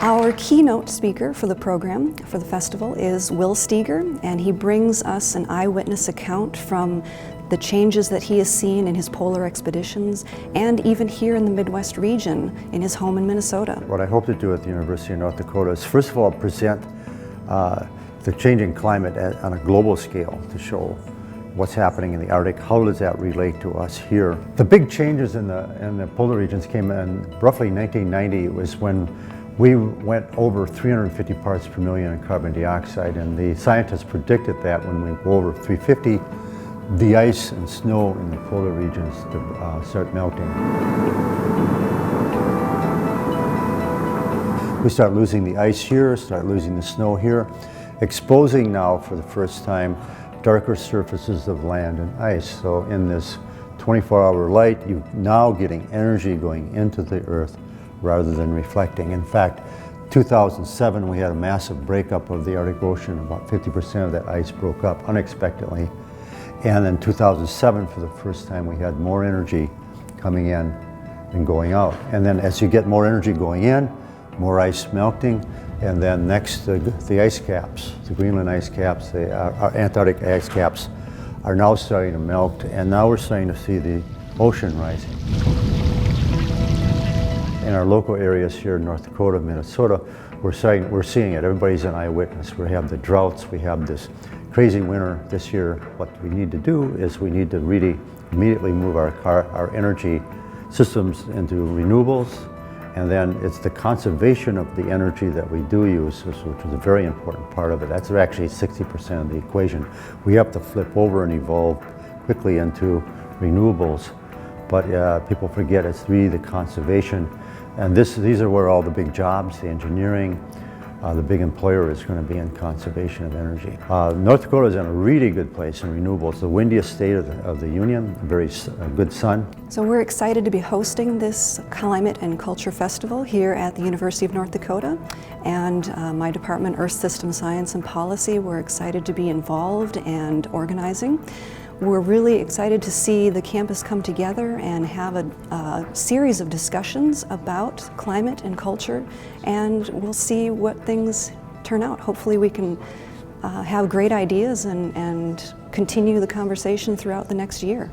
Our keynote speaker for the program, for the festival, is Will Steger, and he brings us an eyewitness account from the changes that he has seen in his polar expeditions and even here in the Midwest region in his home in Minnesota. What I hope to do at the University of North Dakota is first of all present the changing climate on a global scale to show what's happening in the Arctic, how does that relate to us here. The big changes in the polar regions came in roughly 1990. It was when we went over 350 parts per million in carbon dioxide, and the scientists predicted that when we go over 350, the ice and snow in the polar regions to start melting. We start losing the ice here, start losing the snow here, exposing now for the first time darker surfaces of land and ice. So in this 24-hour light, you're now getting energy going into the Earth rather than reflecting. In fact, 2007 we had a massive breakup of the Arctic Ocean. About 50% of that ice broke up unexpectedly. And in 2007, for the first time, we had more energy coming in than going out. And then as you get more energy going in, more ice melting, and then next the ice caps, the Greenland ice caps, the Antarctic ice caps are now starting to melt, and now we're starting to see the ocean rising. In our local areas here in North Dakota, Minnesota, we're seeing it. Everybody's an eyewitness. We have the droughts, we have this crazy winter this year. What we need to do is we need to really immediately move our energy systems into renewables, and then it's the conservation of the energy that we do use, which is a very important part of it. That's actually 60% of the equation. We have to flip over and evolve quickly into renewables, but people forget it's really the conservation. And these are where all the big jobs, the engineering, the big employer is going to be in conservation of energy. North Dakota is in a really good place in renewables, the windiest state of the Union, very good sun. So we're excited to be hosting this Climate and Culture Festival here at the University of North Dakota. And my department, Earth System Science and Policy, we're excited to be involved and organizing. We're really excited to see the campus come together and have a series of discussions about climate and culture, and we'll see what things turn out. Hopefully we can have great ideas and continue the conversation throughout the next year.